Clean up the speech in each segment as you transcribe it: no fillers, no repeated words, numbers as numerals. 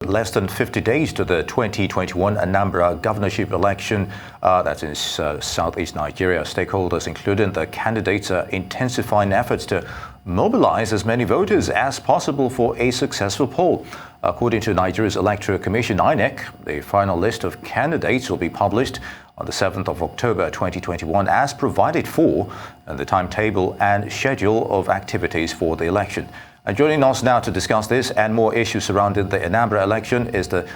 less than 50 days to the 2021 Anambra governorship election, that's in southeast Nigeria. Stakeholders, including the candidates, are intensifying efforts to mobilize as many voters as possible for a successful poll. According to Nigeria's Electoral Commission, INEC, the final list of candidates will be published on the 7th of October 2021 as provided for in the timetable and schedule of activities for the election. And joining us now to discuss this and more issues surrounding the Anambra election is the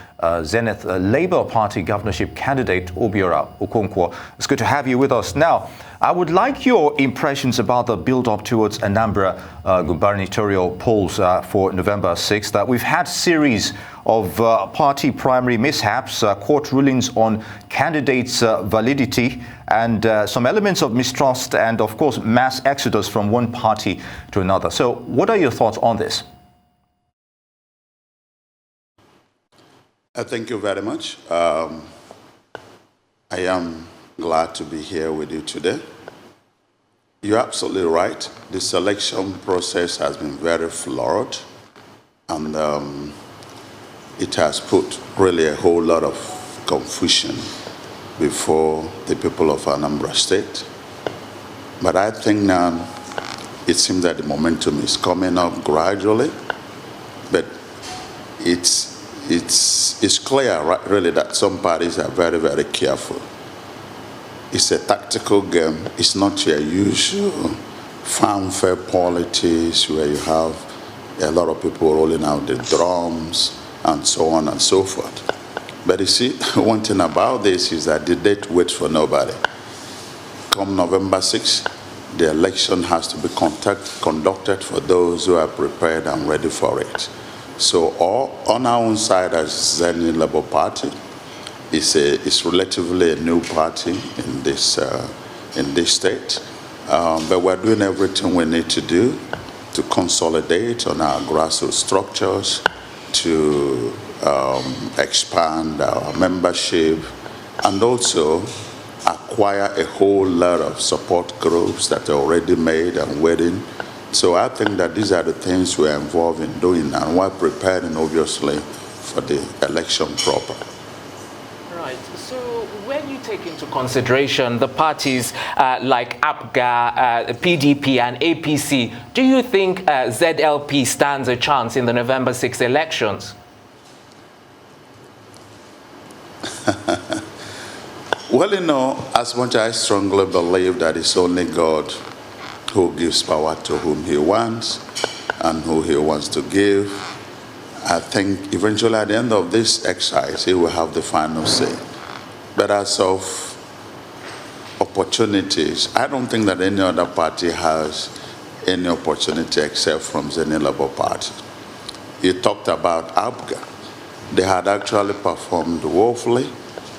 Zenith Labour Party governorship candidate, OBIORA OKONKWO. It's good to have you with us. Now, I would like your impressions about the build-up towards Anambra gubernatorial polls for November 6th. We've had series of party primary mishaps, court rulings on candidates' validity, and some elements of mistrust and, of course, mass exodus from one party to another. So what are your thoughts on this? Thank you very much. I am glad to be here with you today. You're absolutely right. The selection process has been very flawed, and it has put really a whole lot of confusion before the people of Anambra State. But I think now it seems that the momentum is coming up gradually, but it's clear, right, really, that some parties are very, very careful. It's a tactical game. It's not your usual fanfare politics where you have a lot of people rolling out the drums and so on and so forth. But you see, one thing about this is that the date waits for nobody. Come November 6th, the election has to be conducted for those who are prepared and ready for it. So on our own side as Zenith Labour Party, it's relatively a new party in this state, but we're doing everything we need to do to consolidate on our grassroots structures, to expand our membership, and also acquire a whole lot of support groups that are already made and waiting. So I think that these are the things we're involved in doing, and we're preparing, obviously, for the election proper. Right. So when you take into consideration the parties like APGA, PDP, and APC, do you think ZLP stands a chance in the November 6th elections? Well, you know, as much as I strongly believe that it's only God who gives power to whom he wants and who he wants to give, I think eventually at the end of this exercise, he will have the final say. But as of opportunities, I don't think that any other party has any opportunity except from Zenith Labour Party. You talked about APGA. They had actually performed woefully,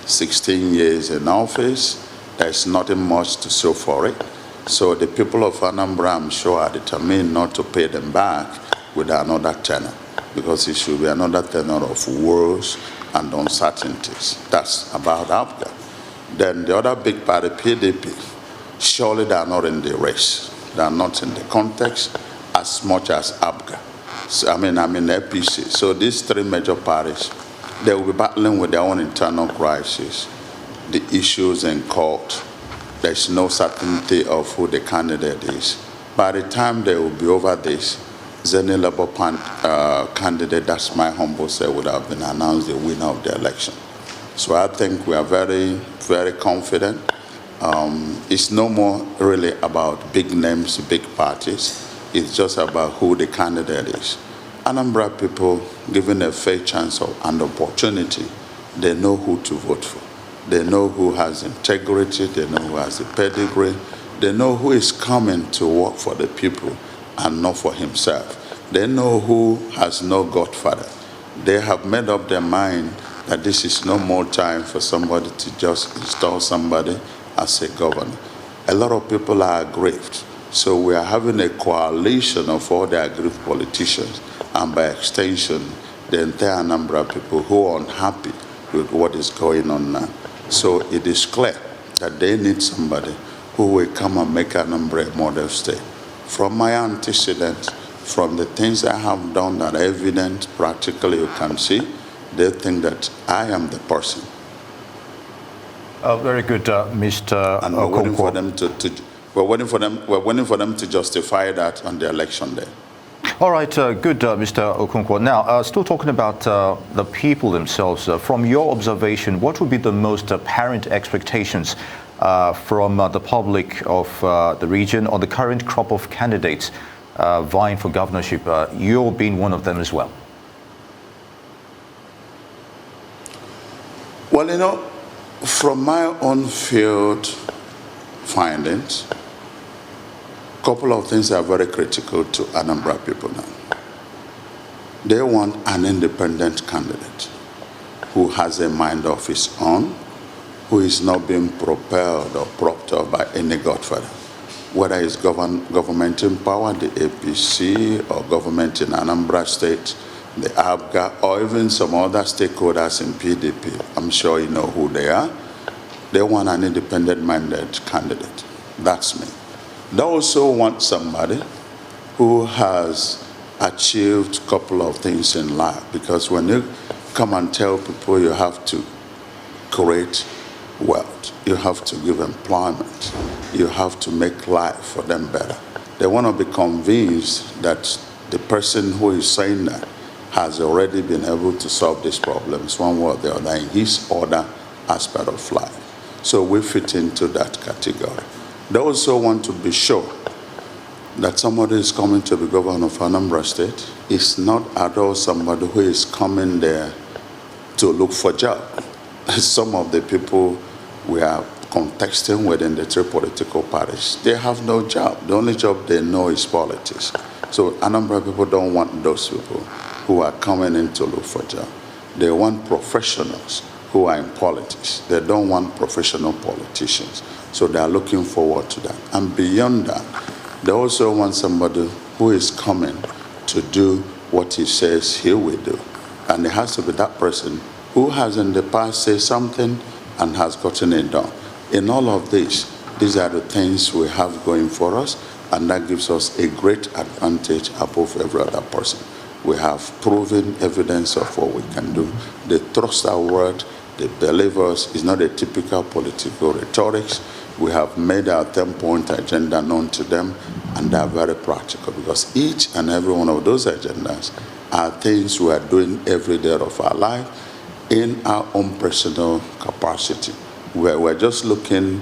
16 years in office. There's nothing much to show for it. So the people of Anambra, I'm sure, are determined not to pay them back with another tenor, because it should be another tenor of wars and uncertainties. That's about APGA. Then the other big party, PDP, surely they are not in the race. They are not in the context as much as APGA. So, I mean APC. So these three major parties, they will be battling with their own internal crisis, the issues in court. There's no certainty of who the candidate is. By the time they will be over this, Zenith Labour candidate, that's my humble say, would have been announced the winner of the election. So I think we are very, very confident. It's no more really about big names, big parties. It's just about who the candidate is. Anambra people, given a fair chance and opportunity, they know who to vote for. They know who has integrity, they know who has a pedigree, they know who is coming to work for the people and not for himself. They know who has no godfather. They have made up their mind that this is no more time for somebody to just install somebody as a governor. A lot of people are aggrieved. So we are having a coalition of all the aggrieved politicians, and by extension, the entire number of people who are unhappy with what is going on now. So it is clear that they need somebody who will come and make Anambra a model state. From my antecedents, from the things I have done that are evident, practically you can see, They think that I am the person. Very good, Mr. And we're waiting for Okonkwo. we're waiting for them to justify that on the election day. All right, good, Mr. Okonkwo. Now, still talking about the people themselves, from your observation, what would be the most apparent expectations from the public of the region on the current crop of candidates vying for governorship, you're being one of them as well? Well, you know, from my own field findings, a couple of things are very critical to Anambra people now. They want an independent candidate who has a mind of his own, who is not being propelled or propped up by any godfather, whether it's government in power, the APC, or government in Anambra State, the ABGA, or even some other stakeholders in PDP. I'm sure you know who they are. They want an independent-minded candidate. That's me. They also want somebody who has achieved a couple of things in life, because when you come and tell people you have to create wealth, you have to give employment, you have to make life for them better, they want to be convinced that the person who is saying that has already been able to solve these problems one way or the other in his or other aspect of life. So we fit into that category. They also want to be sure that somebody is coming to be governor of Anambra State is not at all somebody who is coming there to look for a job. Some of the people we are contesting within the three political parties, they have no job. The only job they know is politics. So Anambra people don't want those people who are coming in to look for a job. They want professionals who are in politics. They don't want professional politicians. So they are looking forward to that. And beyond that, they also want somebody who is coming to do what he says he will do. And it has to be that person who has in the past said something and has gotten it done. In all of this, these are the things we have going for us, and that gives us a great advantage above every other person. We have proven evidence of what we can do. They trust our word, they believe us. It's not a typical political rhetoric. We have made our 10-point agenda known to them, and they are very practical, because each and every one of those agendas are things we are doing every day of our life in our own personal capacity, where we're just looking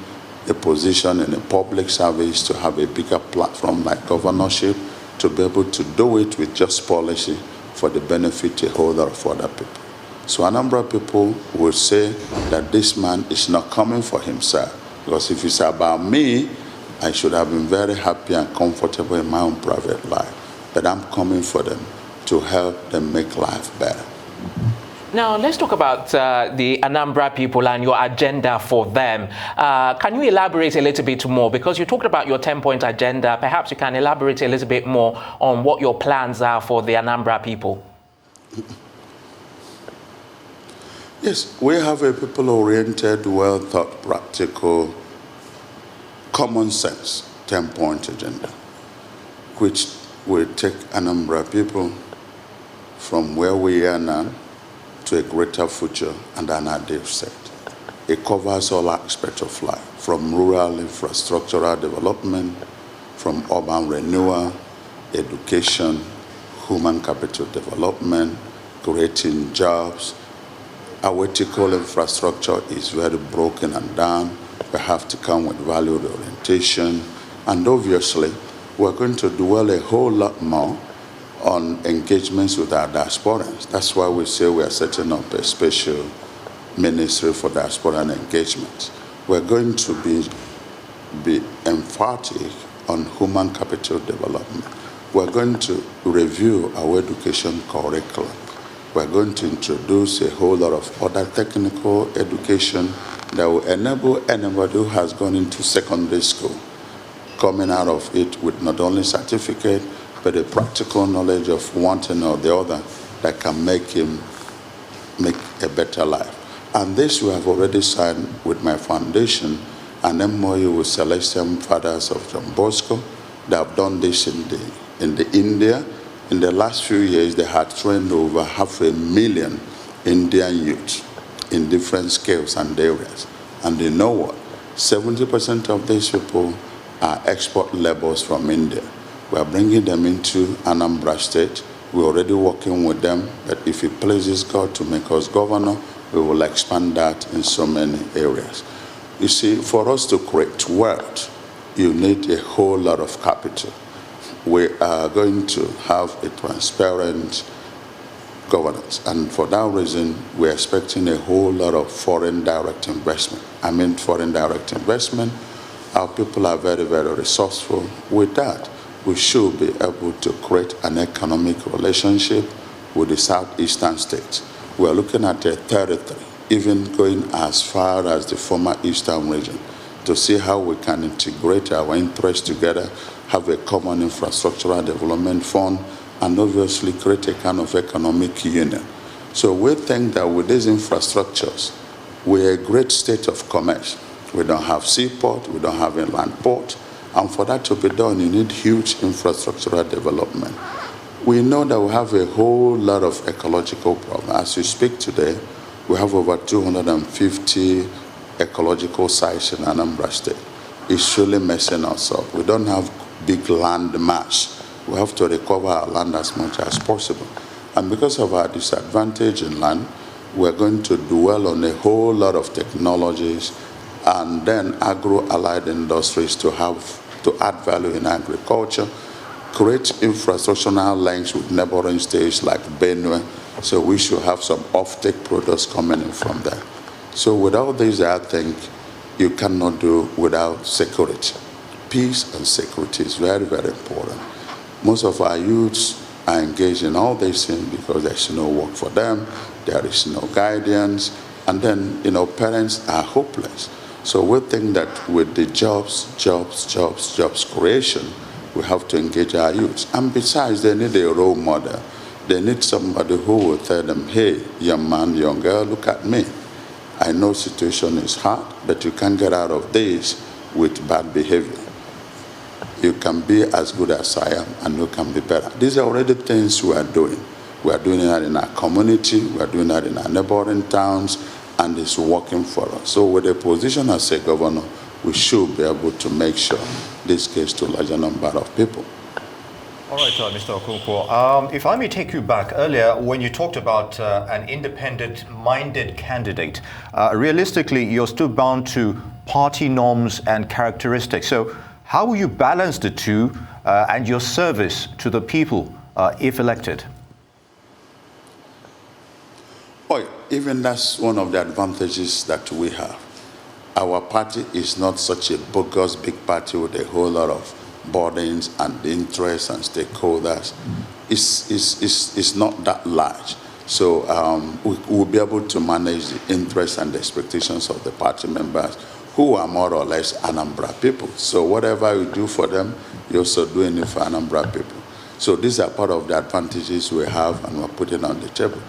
a position in a public service to have a bigger platform like governorship, to be able to do it with just policy for the benefit a whole lot of other people. So Anambra people will say that this man is not coming for himself, because if it's about me, I should have been very happy and comfortable in my own private life. But I'm coming for them to help them make life better. Now, let's talk about the Anambra people and your agenda for them. Can you elaborate a little bit more? Because you talked about your 10-point agenda. Perhaps you can elaborate a little bit more on what your plans are for the Anambra people. Yes, we have a people-oriented, well-thought, practical, common sense 10-point agenda, which will take Anambra people from where we are now to a greater future and an ideal state. It covers all aspects of life, from rural infrastructural development, from urban renewal, education, human capital development, creating jobs. Our ethical infrastructure is very broken and down. We have to come with value orientation. And obviously, we're going to dwell a whole lot more on engagements with our diasporans. That's why we say we are setting up a special ministry for diasporan engagements. We're going to be emphatic on human capital development. We're going to review our education curriculum. We're going to introduce a whole lot of other technical education that will enable anybody who has gone into secondary school coming out of it with not only certificate, but a practical knowledge of one thing or the other that can make him make a better life. And this we have already signed with my foundation, an MOU with Celestial Fathers of John Bosco. They have done this in India. In the last few years, they had trained over 500,000 Indian youth in different scales and areas. And you know what? 70% of these people are export laborers from India. We are bringing them into Anambra State. We're already working with them, but if it pleases God to make us governor, we will expand that in so many areas. You see, for us to create wealth, you need a whole lot of capital. We are going to have a transparent governance, and for that reason, we're expecting a whole lot of foreign direct investment. I mean, foreign direct investment. Our people are very, very resourceful. With that, we should be able to create an economic relationship with the southeastern states. We're looking at a territory, even going as far as the former eastern region, to see how we can integrate our interests together, have a common infrastructural development fund, and obviously create a kind of economic union. So we think that with these infrastructures, we're a great state of commerce. We don't have seaport, we don't have inland port, and for that to be done, you need huge infrastructural development. We know that we have a whole lot of ecological problems. As we speak today, we have over 250 ecological sites in Anambra State. It's really messing us up. We don't have big land mass. We have to recover our land as much as possible. And because of our disadvantage in land, we're going to dwell on a whole lot of technologies and then agro-allied industries to add value in agriculture, create infrastructural links with neighboring states like Benue, so we should have some off-take products coming in from there. So with all these, I think you cannot do without security. Peace and security is very, very important. Most of our youths are engaged in all these things because there's no work for them, there is no guidance, and then, parents are hopeless. So we think that with the jobs creation, we have to engage our youths. And besides, they need a role model. They need somebody who will tell them, hey, young man, young girl, look at me. I know situation is hard, but you can't get out of this with bad behavior. You can be as good as I am, and you can be better. These are already things we are doing. We are doing that in our community, we are doing that in our neighboring towns, and it's working for us. So with a position as a governor, we should be able to make sure this gets to a larger number of people. All right, Mr. OKONKWO, if I may take you back earlier when you talked about an independent-minded candidate, realistically, you're still bound to party norms and characteristics. So how will you balance the two and your service to the people if elected? Well, even that's one of the advantages that we have. Our party is not such a bogus big party with a whole lot of burdens and interests and stakeholders. It's not that large. So we'll be able to manage the interests and the expectations of the party members who are more or less Anambra people. So whatever you do for them, you're also doing it for Anambra people. So these are part of the advantages we have and we're putting on the table.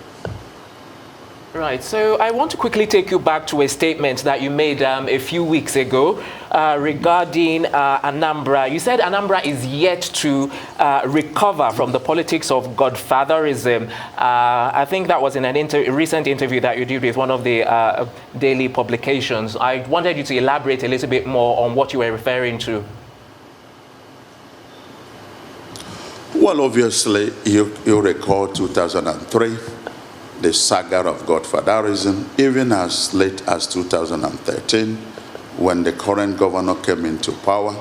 Right, so I want to quickly take you back to a statement that you made a few weeks ago regarding Anambra. You said Anambra is yet to recover from the politics of godfatherism. I think that was in a recent interview that you did with one of the daily publications. I wanted you to elaborate a little bit more on what you were referring to. Well, obviously, you recall 2003. The saga of godfatherism, even as late as 2013, when the current governor came into power,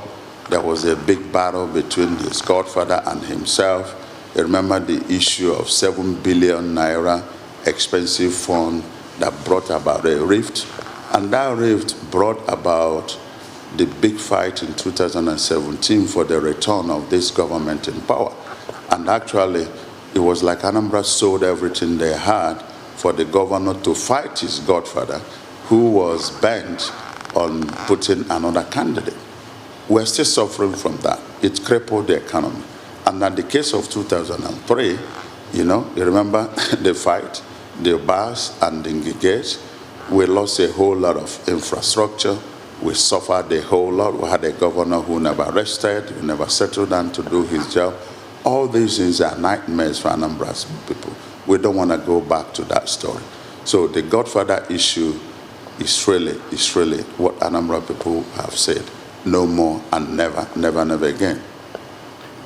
there was a big battle between his godfather and himself. You remember the issue of 7 billion naira expensive fund that brought about a rift, and that rift brought about the big fight in 2017 for the return of this government in power. And actually, it was like Anambra sold everything they had for the governor to fight his godfather, who was bent on putting another candidate. We're still suffering from that. It crippled the economy. And in the case of 2003, you remember the fight, the bars and the gates, we lost a whole lot of infrastructure. We suffered a whole lot. We had a governor who never rested, who never settled down to do his job. All these things are nightmares for Anambra'S people. We don't want to go back to that story. So the Godfather issue is really what Anambra people have said. No more and never, never, never again.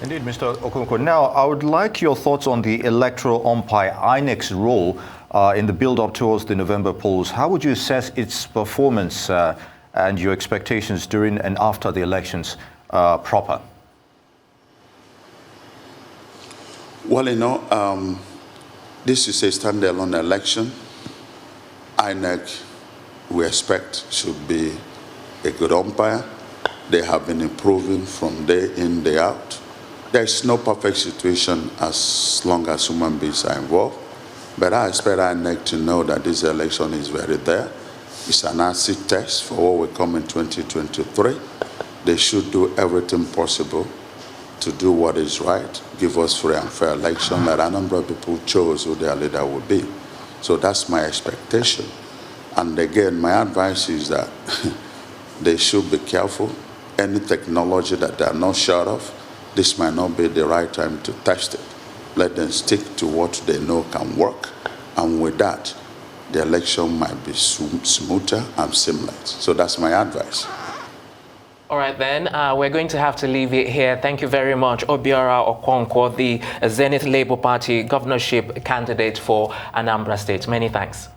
Indeed, Mr. OKONKWO. Now, I would like your thoughts on the electoral umpire INEC's role in the build-up towards the November polls. How would you assess its performance and your expectations during and after the elections proper? Well, this is a standalone election. INEC, we expect, should be a good umpire. They have been improving from day in, day out. There is no perfect situation as long as human beings are involved. But I expect INEC to know that this election is very there. It's an acid test for what will come in 2023. They should do everything possible to do what is right, give us free and fair election that a number of people chose who their leader would be. So that's my expectation. And again, my advice is that they should be careful. Any technology that they're not sure of, this might not be the right time to test it. Let them stick to what they know can work. And with that, the election might be smoother and seamless. So that's my advice. All right, then, we're going to have to leave it here. Thank you very much, OBIORA OKONKWO, the Zenith Labour Party governorship candidate for Anambra State. Many thanks.